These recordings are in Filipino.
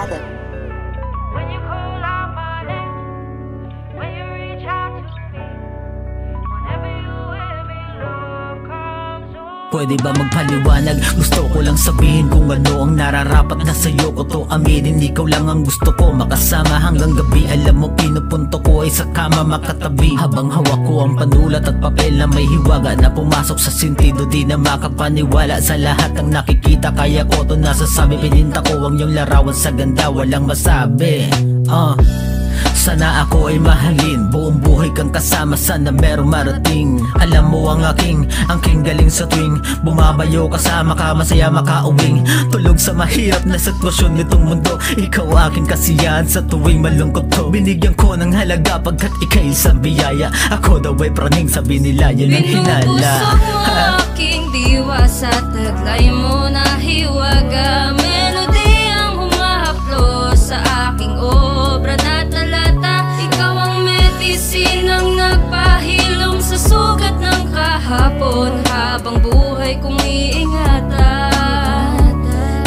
Adam. When you call out my name, when you reach out to me, whenever you with me, love comes on. Pwede ba magpaliwanag? Gusto ko lang sabihin kung ano ang nararapat na sa'yo ko to aminin. Ikaw lang ang gusto ko makasama hanggang gabi. Alam mo pinupunto ko ay sa kama makatabi, habang hawak ko ang panulat at papel na may hiwaga na pumasok sa sentido. Di na makapaniwala sa lahat ng nakikita, kaya ko to nasasabi. Pininta ko ang iyong larawan sa ganda, walang masabi. Sana ako ay mahalin, buong buhay kang kasama, sana merong marating. Alam mo ang aking galing sa tuwing bumabayo kasama ka, masaya makauwing. Tulog sa mahirap na sitwasyon nitong mundo, ikaw aking kasiyahan sa tuwing malungkot ko. Binigyan ko ng halaga pagkat ika'y isang biyaya. Ako daw ay praning, sabi nila yun ang hinala. Binubusog mo aking diwa sa taglay mo na hiwaga. Melody ang humahaplo sa aking obra na talata. Ikaw ang medisinang nagpahilom sa sugat ng kahapon, habang buhay kong iingatan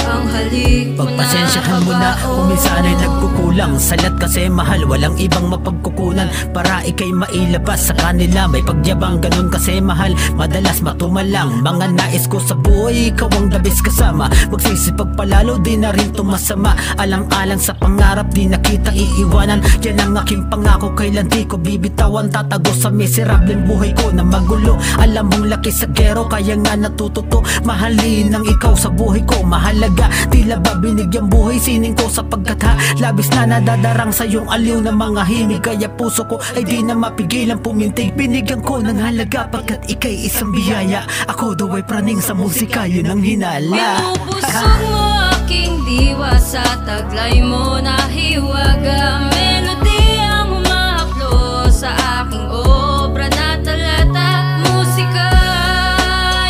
ang halik mo na pagpasensyahan mo na kung minsan ay nagkukulang. Salat kasi mahal, walang ibang mapagkukunan. Para ika'y mailabas sa kanila, may pagyabang ganun kasi mahal. Madalas matumalang mga nais ko sa buhay, ikaw ang dabis kasama. Magsisipag palalo, di na rin tumasama. Alang-alang sa pangarap, di na kita iiwanan. Yan ang aking pangako, kailan di ko bibitawan. Tatago sa miserableng buhay ko na magulo. Alam mong laki sa gero, kaya nga natututo mahalin ang ikaw sa buhay ko. Mahalaga, tila ba binigyan buhay sining ko sapagkat labis na nadadarang sa iyong aliw na mga himig. Kaya puso ko ay di na mapigilang pumintig. Binigyan ko ng halaga pagkat ika'y isang biyaya. Ako daw ay praning sa musika, yun ang hinala. Binubusog mo aking diwa sa taglay mo na hiwaga. Melody ang humahaplo sa aking obra na talata. Musika,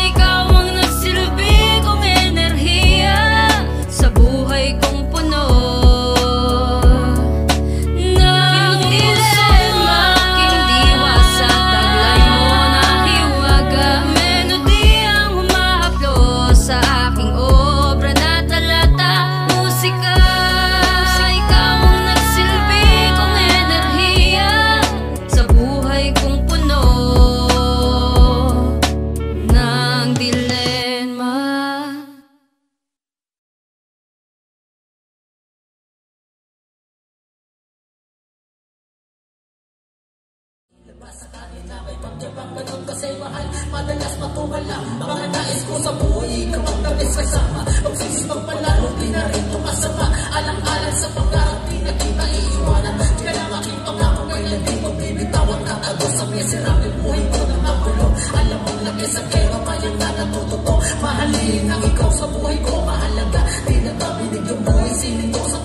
ikaw ang nagsilbi kong enerhiya sa buhay kong puno ng dilema. Aking diwa sa taglay mo na hiwaga. Melody ang humahaplo sa aking obra na talata. Musika, ikaw ang nagsilbi kong enerhiya sa buhay kong puno ng dilema. Sa kanila may pagyabang ganun kasi mahal. Madalas matumalang mga nais ko sa buhay, ikaw ang dabis kasama. Magsisipag palalo, di na rin tumasama. Alang-alang sa pangarap, di na kita iiwanan. Kaya lang aking pangako, kailan di mo bibitawan. Tatago sa miserable buhay ko na magulo. Alam mong laki sa kero, kaya nga natututo mahalin ang ikaw sa buhay ko. Mahalaga, di na ba binigyan buhay sining ko sa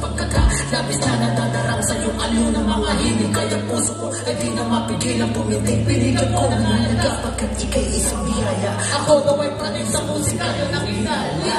labis na nadadarang sa iyong aliw ng mga hinig. Kaya puso ko ay di na mapigilang pumitig. Binigyan ko ng halaga pagkat ika'y isang biyaya. Ako daw ay praning sa musika, yun ang hinala.